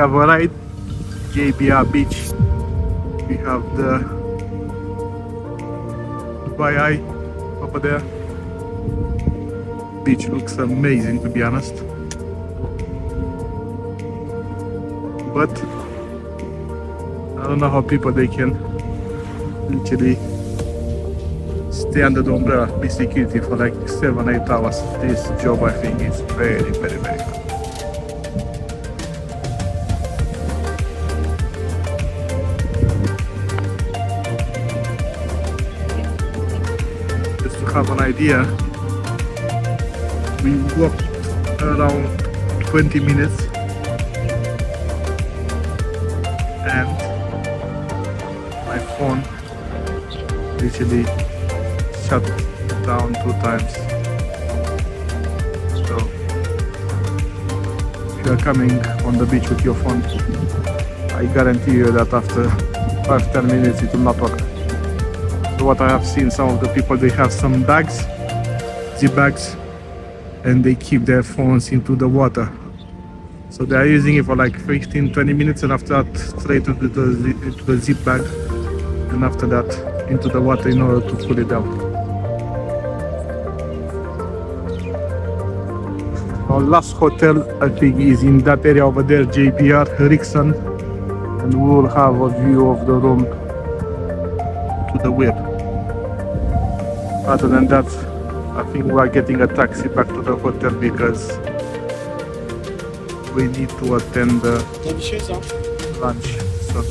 have a ride, JBR Beach. We have the Dubai Eye over there. Beach looks amazing, to be honest. But I don't know how people they can literally stay under the umbrella, be security for like 7-8 hours. This job, I think, is very, very, very good. Just to have an idea, we walked around 20 minutes and my phone literally shut down 2 times. So if you are coming on the beach with your phone, I guarantee you that after 5-10 minutes it will not work. So what I have seen, some of the people, they have some bags, zip bags, and they keep their phones into the water. So they are using it for like 15-20 minutes, and after that straight into the zip bag, and after that into the water in order to cool it down. Our last hotel, I think, is in that area over there, JBR Rixon, and we will have a view of the room to the web. Other than that, I think we are getting a taxi back to the hotel because we need to attend the lunch. So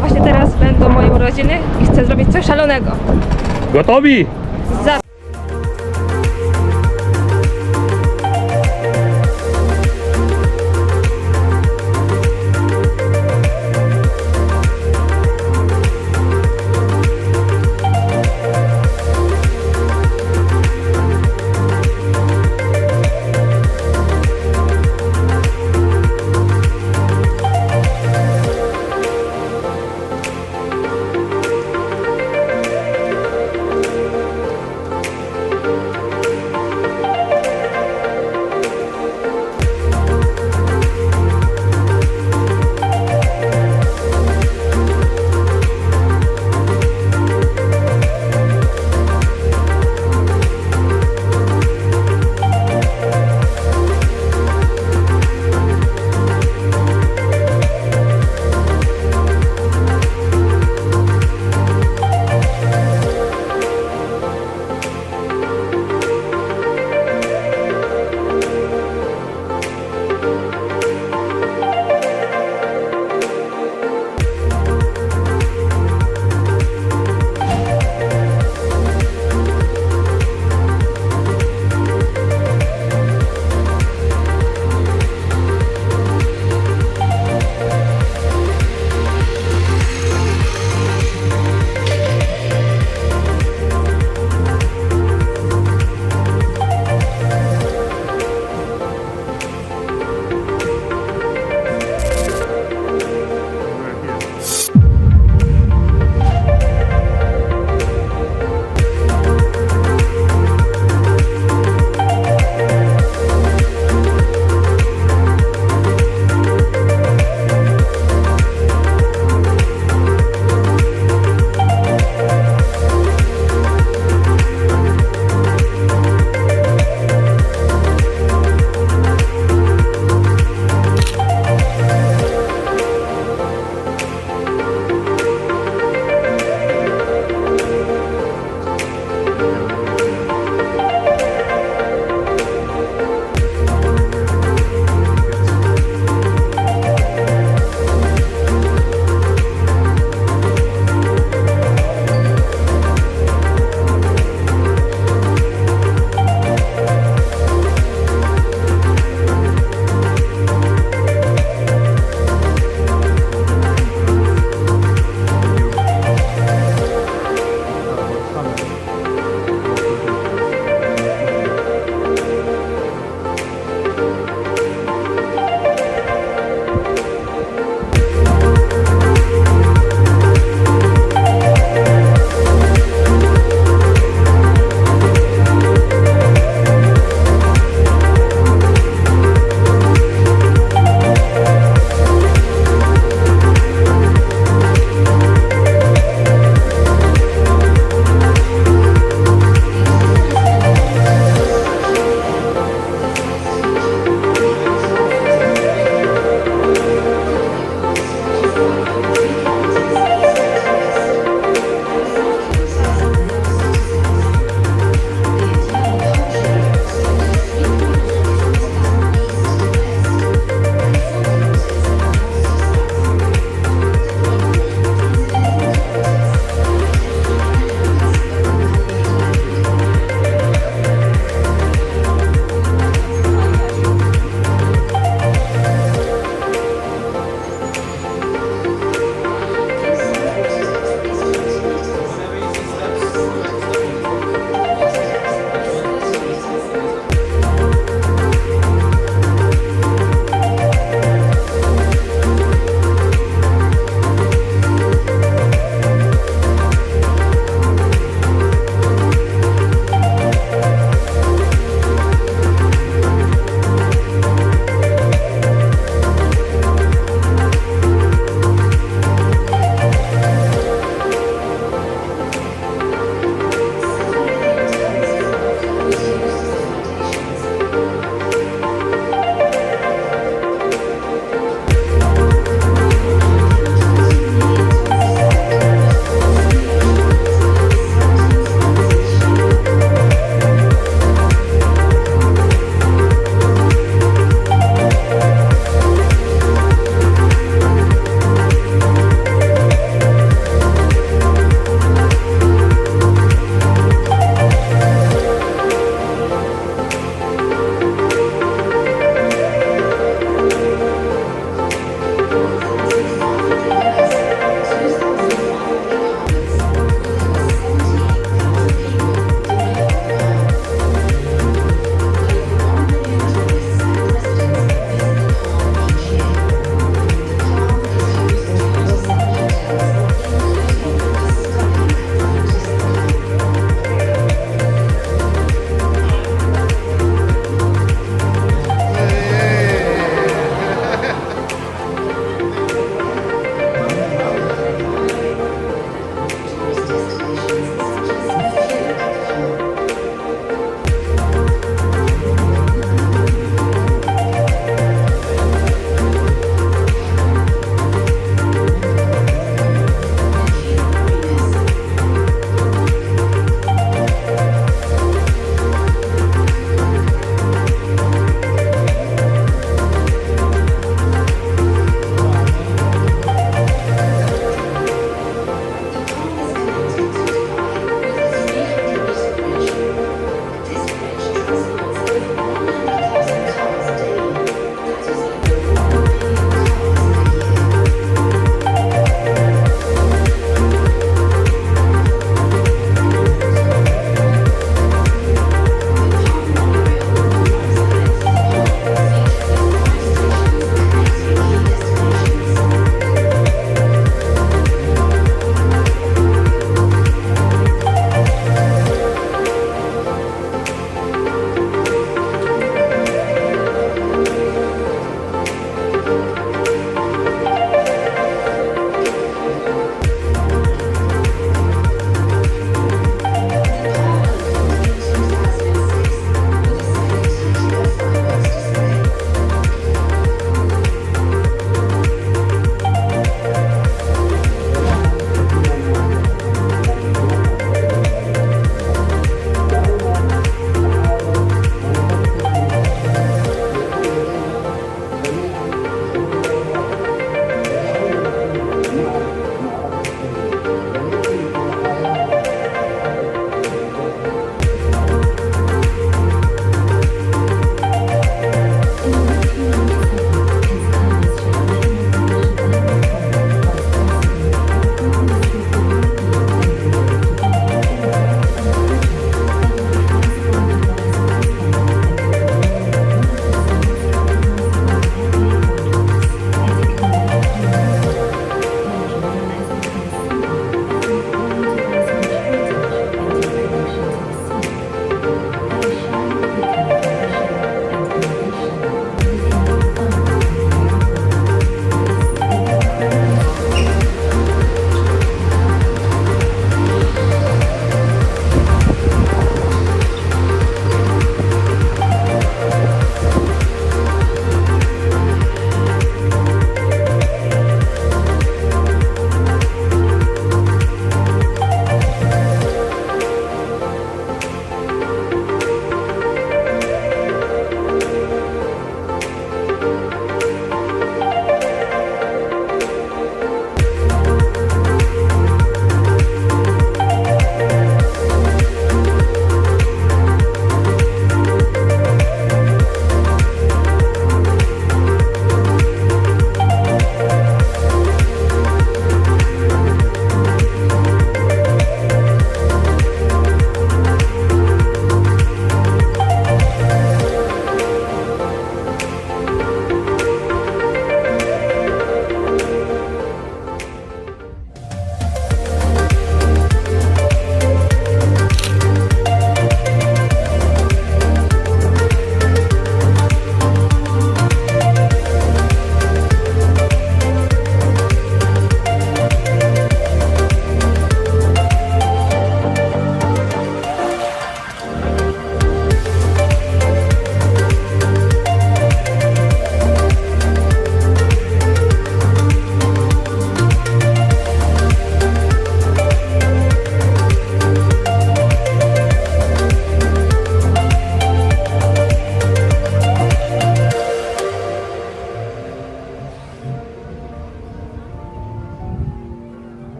Właśnie teraz będą moje urodziny i chcę zrobić coś szalonego. Gotowi?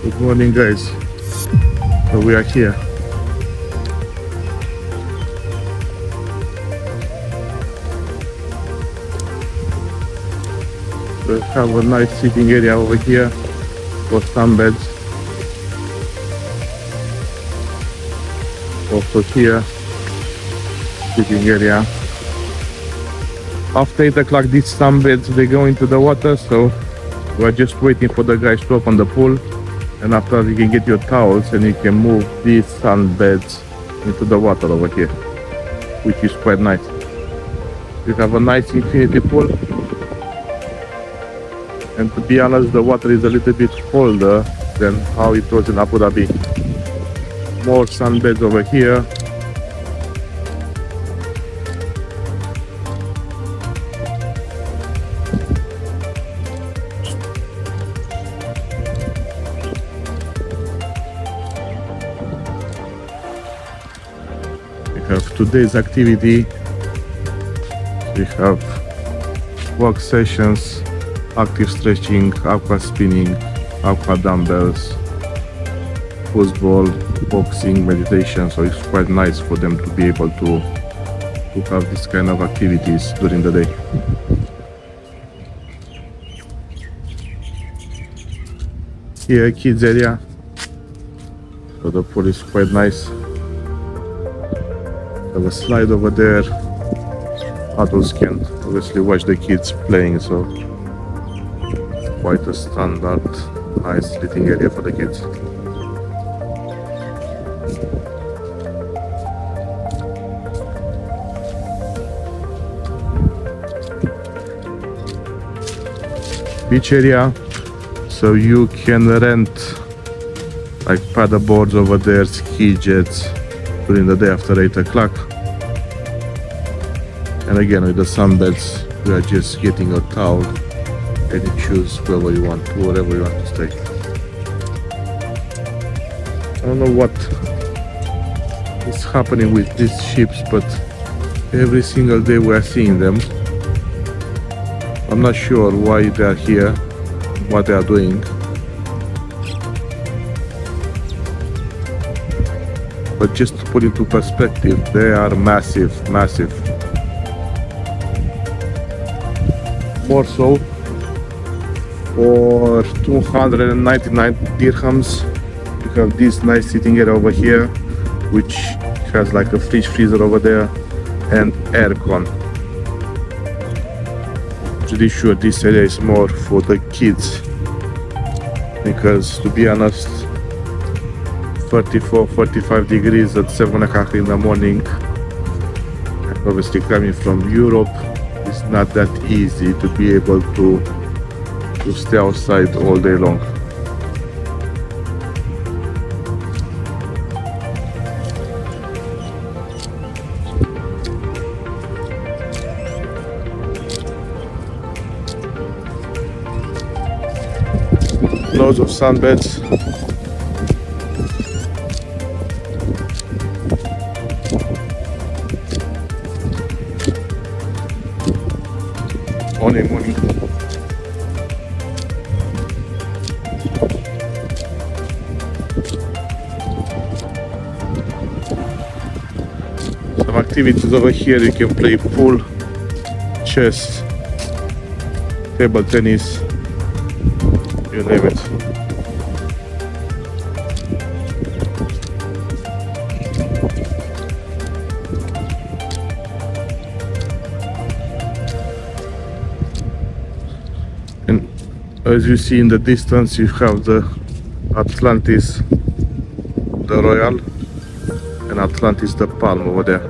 Good morning, guys. So we are here. We have a nice sitting area over here for sunbeds. Also here, sitting area. After 8 o'clock, these sunbeds they go into the water, so we're just waiting for the guys to open the pool. And after you can get your towels and you can move these sunbeds into the water over here, which is quite nice. You have a nice infinity pool, and to be honest, the water is a little bit colder than how it was in Abu Dhabi. More sunbeds over here. We have today's activity. We have work sessions, active stretching, aqua spinning, aqua dumbbells, football, boxing, meditation. So it's quite nice for them to be able to have this kind of activities during the day. Here, kids area. So the pool is quite nice. Have a slide over there. Adults can obviously watch the kids playing, so quite a standard nice sitting area for the kids. Beach area, so you can rent like paddle boards over there, ski jets during the day after 8 o'clock. And again, with the sunbeds, you are just getting a towel and you choose wherever you want to stay. I don't know what is happening with these ships, but every single day we are seeing them. I'm not sure why they are here, what they are doing. But just to put into perspective, they are massive, massive. More so, for 299 dirhams, you have this nice sitting area over here, which has like a fridge freezer over there and aircon. Pretty sure this area is more for the kids, because to be honest, 34-45 degrees at 7 o'clock in the morning, and obviously coming from Europe, it's not that easy to be able to stay outside all day long. Loads of sunbeds. Morning. Some activities over here. You can play pool, chess, table tennis, you name it. And as you see in the distance, you have the Atlantis, the Royal, and Atlantis, the Palm over there.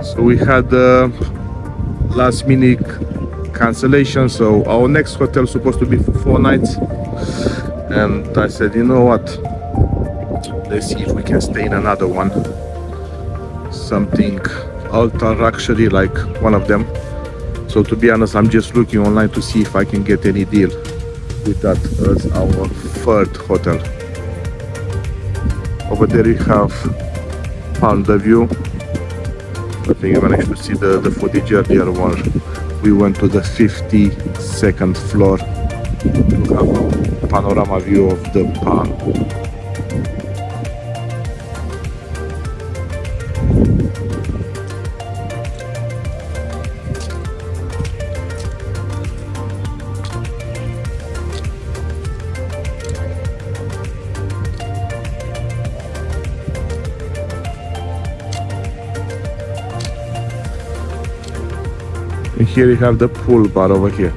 So we had last minute cancellation, so our next hotel is supposed to be for 4 nights, and I said, you know what, let's see if we can stay in another one, something ultra luxury like one of them. So to be honest, I'm just looking online to see if I can get any deal with that as our 3rd hotel. Over there we have Palm the View. I think I managed to see the footage earlier we went to the 52nd floor to have a panorama view of the Palm. And here you have the pool bar over here.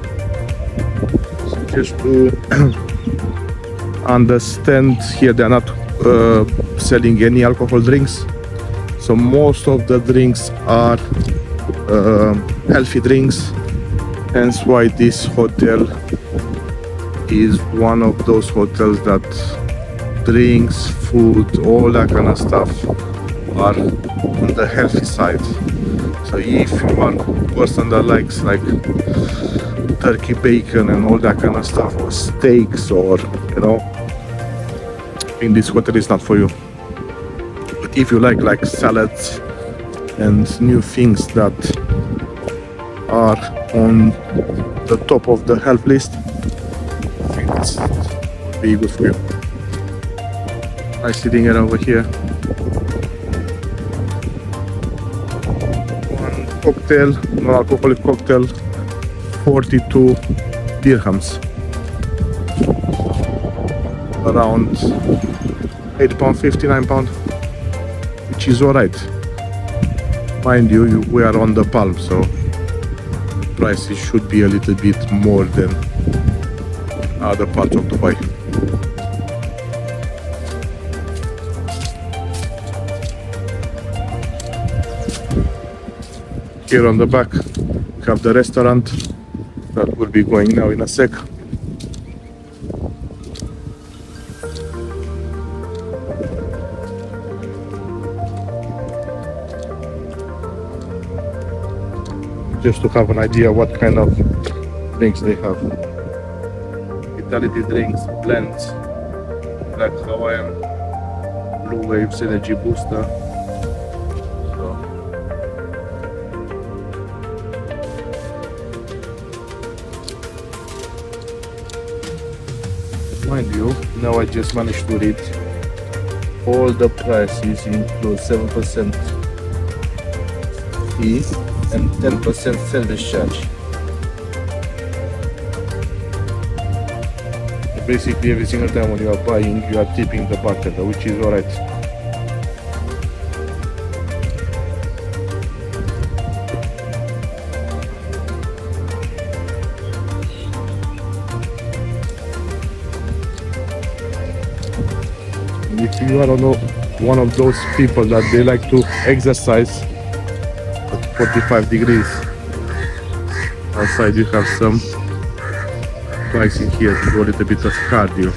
So just to understand, here they are not selling any alcohol drinks. So most of the drinks are healthy drinks. Hence why this hotel is one of those hotels that drinks, food, all that kind of stuff are on the healthy side. So if you are a person that likes like turkey bacon and all that kind of stuff, or steaks, or you know, I think this hotel is not for you. But if you like salads and new things that are on the top of the health list, I think this would be good for you. Nice sitting area over here. Cocktail, non-alcoholic cocktail, 42 dirhams, around £8.50, £9, which is alright. Mind you, we are on the Palm, so prices should be a little bit more than other parts of Dubai. Here on the back we have the restaurant that will be going now in a sec. Just to have an idea what kind of drinks they have. Vitality drinks, blends, Black Hawaiian, Blue Waves Energy Booster. Mind you, now I just managed to read all the prices include 7% fee and 10% service charge. Basically every single time when you are buying, you are tipping the bartender, which is alright. If you are one of those people that they like to exercise at 45 degrees outside, you have some bikes in here to do a little bit of cardio.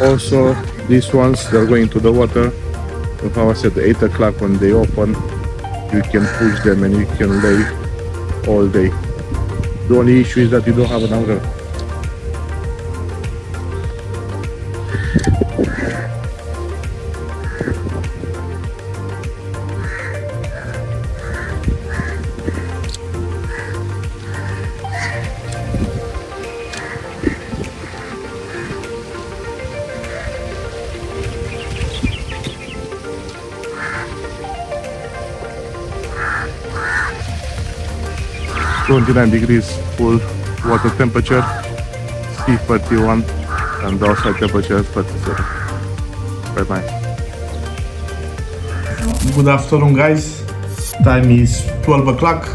Also, these ones, they're going to the water. So how I said, 8 o'clock when they open, you can push them and you can lay all day. The only issue is that you don't have an umbrella. .29 degrees full water temperature, sea 31, and the outside temperature 37. Bye-bye. Good afternoon, guys. Time is 12 o'clock,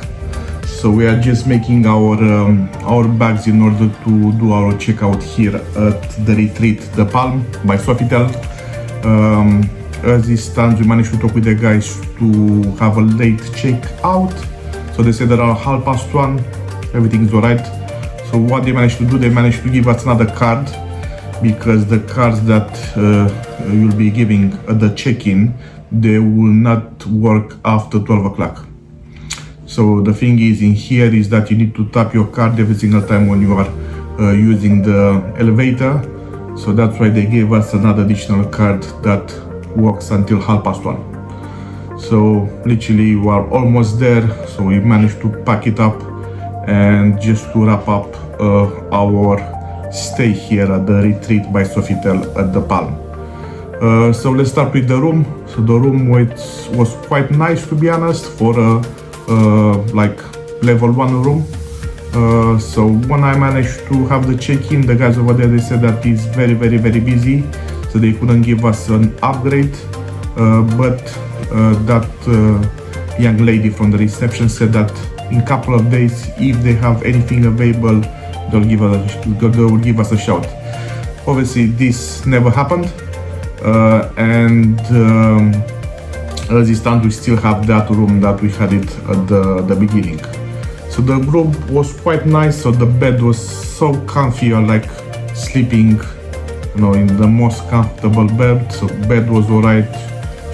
so we are just making our bags in order to do our checkout here at the Retreat Palm by Sofitel. As it stands, we managed to talk with the guys to have a late checkout. So they said around 1:30, everything is alright. So what they managed to do, they managed to give us another card, because the cards that you'll be giving at the check-in, they will not work after 12 o'clock. So the thing is in here is that you need to tap your card every single time when you are using the elevator. So that's why they gave us another additional card that works until 1:30. So literally we are almost there, so we managed to pack it up. And just to wrap up our stay here at the Retreat by Sofitel at the Palm. So let's start with the room. So the room was quite nice, to be honest, for a like level 1 room. So when I managed to have the check-in, the guys over there, they said that it's very busy, so they couldn't give us an upgrade, but that young lady from the reception said that in a couple of days, if they have anything available, they will give us a shout. Obviously this never happened, and as it stands, we still have that room that we had it at the beginning. So the room was quite nice, so the bed was so comfy, or like sleeping, you know, in the most comfortable bed. So bed was alright,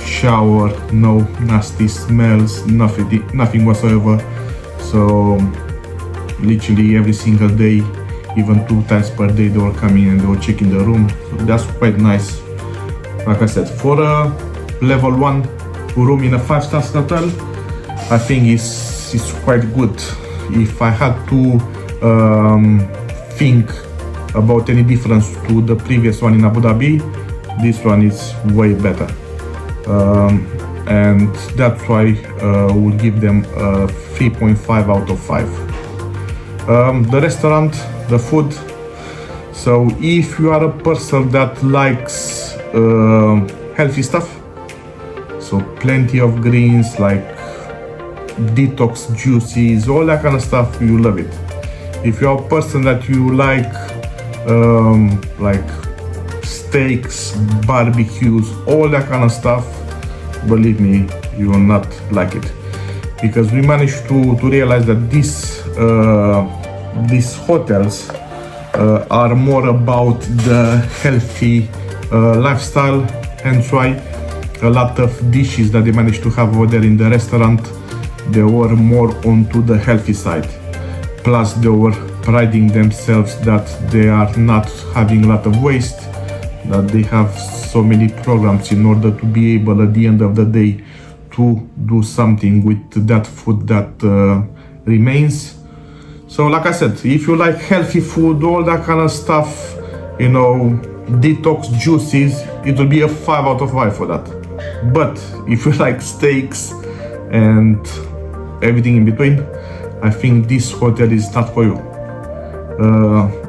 shower, no nasty smells, nothing whatsoever. So literally every single day, even 2 times per day, they were coming and they were checking the room. So that's quite nice. Like I said, for a level 1 room in a 5-star hotel, I think it's quite good. If I had to think about any difference to the previous one in Abu Dhabi, this one is way better. And that's why we'll give them a 3.5 out of 5. The restaurant, the food. So if you are a person that likes healthy stuff, so plenty of greens, like detox juices, all that kind of stuff, you love it. If you're a person that you like steaks, barbecues, all that kind of stuff, believe me, you will not like it, because we managed to realize that these hotels are more about the healthy lifestyle, hence why a lot of dishes that they managed to have over there in the restaurant, they were more onto the healthy side. Plus they were priding themselves that they are not having a lot of waste, that they have so many programs in order to be able at the end of the day to do something with that food that remains. So like I said, if you like healthy food, all that kind of stuff, you know, detox juices, it will be a 5 out of 5 for that. But if you like steaks and everything in between, I think this hotel is not for you.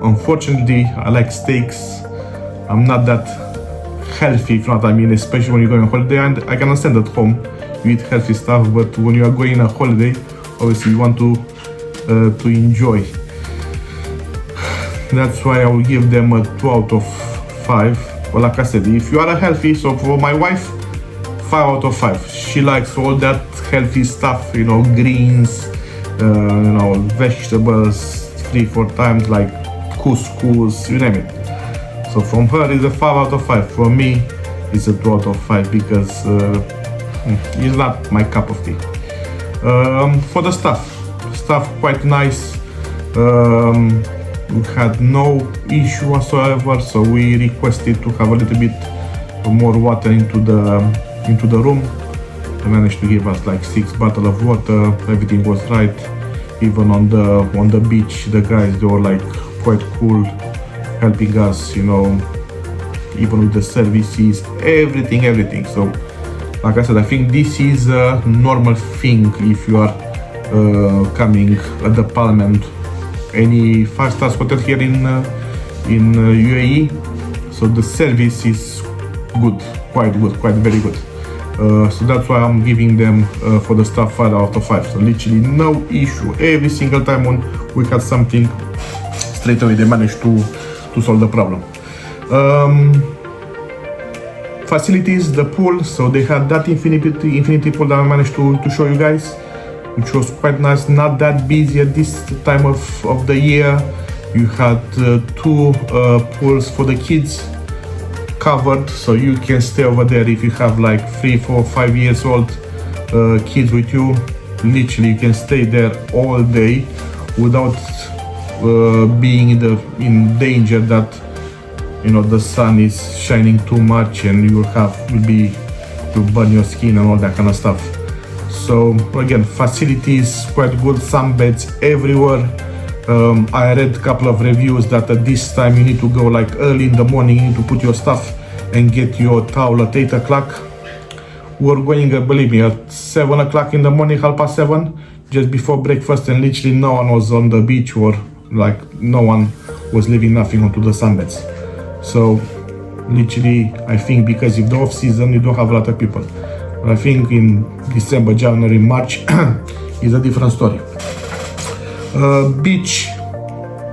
Unfortunately, I like steaks. I'm not that healthy, if not, I mean, especially when you're going on holiday. And I can understand at home you eat healthy stuff, but when you are going on a holiday, obviously you want to enjoy. That's why I will give them a 2 out of 5. But like I said, if you are healthy, so for my wife, 5 out of 5. She likes all that healthy stuff, you know, greens, you know, vegetables 3-4 times, like couscous, you name it. So from her it's a 5 out of 5. For me, it's a 2 out of 5 because it's not my cup of tea. For the stuff quite nice. We had no issue whatsoever, so we requested to have a little bit more water into the room. They managed to give us like 6 bottles of water. Everything was right. Even on the beach, the guys, they were like quite cool, helping us, you know, even with the services, everything. So like I said, I think this is a normal thing if you are coming at the Palm and any 5-star hotel here in UAE. So the service is good, quite very good. So that's why I'm giving them for the staff 5 out of 5. So literally no issue. Every single time when we had something, straight away they managed to solve the problem. Facilities, the pool, so they had that infinity pool that I managed to show you guys, which was quite nice. Not that busy at this time of the year. You had 2 pools for the kids covered, so you can stay over there if you have like 3, 4, 5 years old kids with you. Literally you can stay there all day without being in danger that, you know, the sun is shining too much and you will be to burn your skin and all that kind of stuff. So again, facilities quite good, sunbeds everywhere. I read a couple of reviews that at this time you need to go like early in the morning, you need to put your stuff and get your towel at 8 o'clock. We're going, believe me, at 7 o'clock in the morning, 7:30, just before breakfast, and literally no one was on the beach, or like no one was leaving nothing onto the sunbeds. So literally, I think because if the off season, you don't have a lot of people. But I think in December, January, March is a different story. Beach,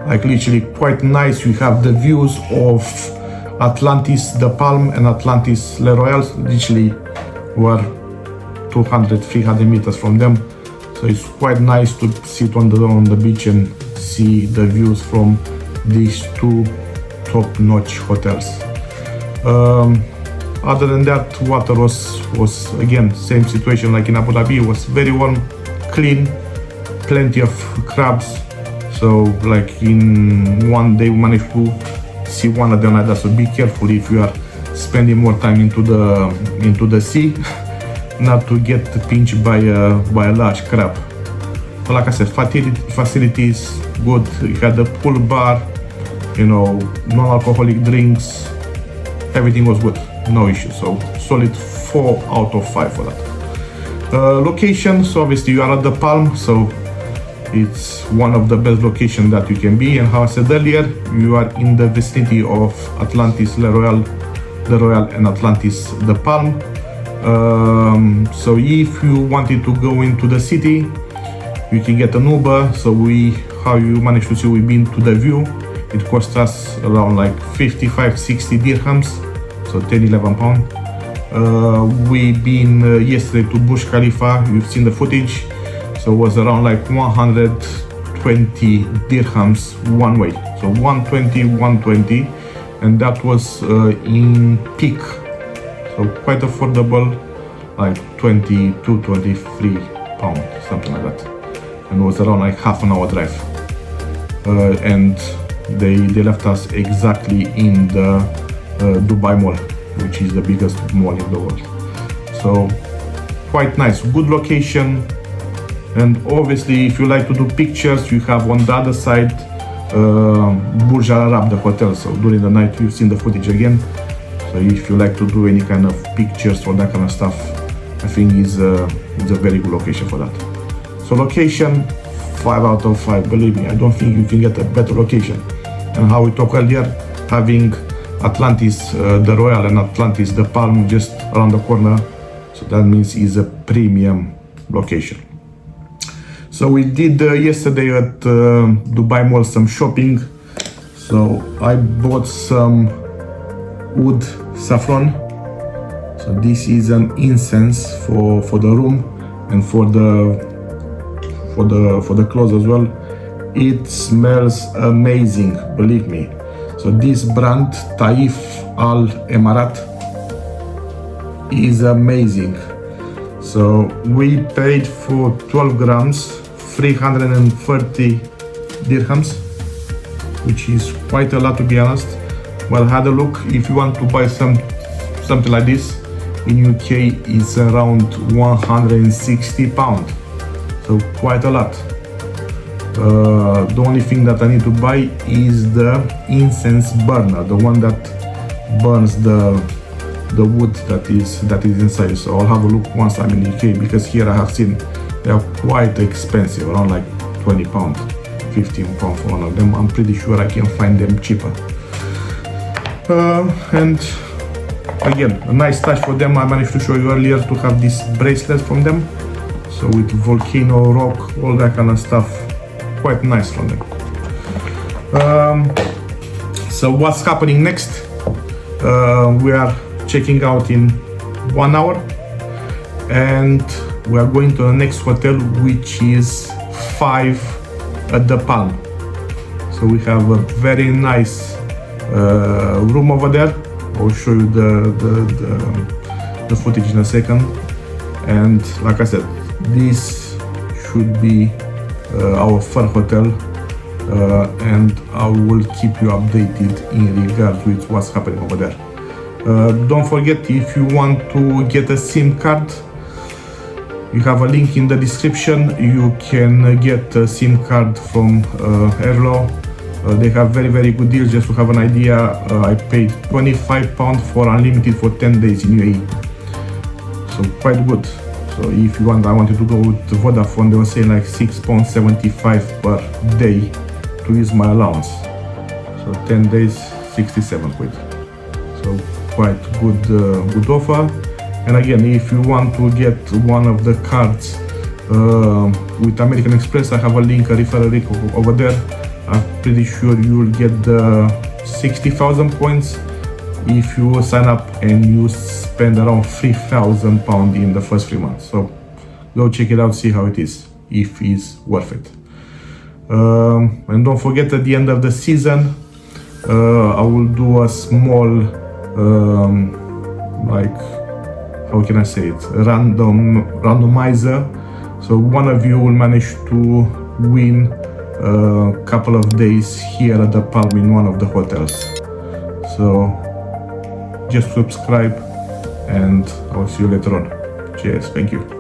like literally quite nice. We have the views of Atlantis, the Palm, and Atlantis, Le Royal. Literally, we're 200-300 meters from them. So it's quite nice to sit on the beach and see the views from these two top-notch hotels. Other than that, water was again same situation like in Abu Dhabi. It was very warm, clean, plenty of crabs. So like in one day we managed to see one of them like that. So be careful if you are spending more time into the sea, not to get pinched by a large crab. But like I said, facilities good. You had a pool bar, you know, non-alcoholic drinks. Everything was good, no issue. So solid 4 out of 5 for that. Location, so obviously you are at the Palm, so it's one of the best locations that you can be. And how I said earlier, you are in the vicinity of Atlantis, Le Royal, and Atlantis, the Palm. So if you wanted to go into the city, you can get an Uber. So how you managed to see, we've been to the view. It cost us around like 55-60 dirhams, so 10-11 pounds. We've been yesterday to Burj Khalifa. You've seen the footage. So it was around like 120 dirhams one way. So 120, and that was in peak. So quite affordable, like 22-23 pounds, something like that. And it was around like half an hour drive. And they left us exactly in the Dubai Mall, which is the biggest mall in the world. So quite nice, good location. And obviously, if you like to do pictures, you have on the other side Burj Al Arab, the hotel. So during the night, you've seen the footage again. So if you like to do any kind of pictures or that kind of stuff, I think it's a very good location for that. So location, 5 out of 5. Believe me, I don't think you can get a better location. And how we talked earlier, having Atlantis, the Royal, and Atlantis, the Palm, just around the corner. So that means it's a premium location. So we did yesterday at Dubai Mall some shopping. So I bought some wood saffron. So this is an incense for the room and for the clothes as well. It smells amazing, believe me. So this brand, Taif Al Emarat, is amazing. So we paid for 12 grams, 330 dirhams, which is quite a lot to be honest. Well, had a look. If you want to buy something like this in UK, it's around 160 pounds. So quite a lot. The only thing that I need to buy is the incense burner, the one that burns the wood that is inside. So I'll have a look once I'm in the UK, because here I have seen they are quite expensive, around like 20 pounds, 15 pounds for one of them. I'm pretty sure I can find them cheaper. And again, a nice touch for them. I managed to show you earlier to have this bracelet from them. So with volcano rock, all that kind of stuff, quite nice from them. So what's happening next? We are checking out in 1 hour, and we are going to the next hotel, which is 5 at the Palm. So we have a very nice room over there. I'll show you the footage in a second. And like I said, this should be our first hotel, and I will keep you updated in regards with what's happening over there. Don't forget, if you want to get a SIM card, you have a link in the description. You can get a SIM card from Airlo. They have very good deals. Just to have an idea, I paid £25 for unlimited for 10 days in UAE. So quite good. So if you want, I wanted to go with Vodafone, they were saying like £6.75 per day to use my allowance. So 10 days, 67 quid. So quite good offer. And again, if you want to get one of the cards with American Express, I have a link, a referral link over there. I'm pretty sure you will get the 60,000 points if you sign up and you spend around £3,000 in the first 3 months. So go check it out, see how it is, if it's worth it. And don't forget, at the end of the season, I will do a small, like, how can I say it, randomizer. So one of you will manage to win a couple of days here at the Palm in one of the hotels. So just subscribe and I'll see you later on. Cheers, thank you.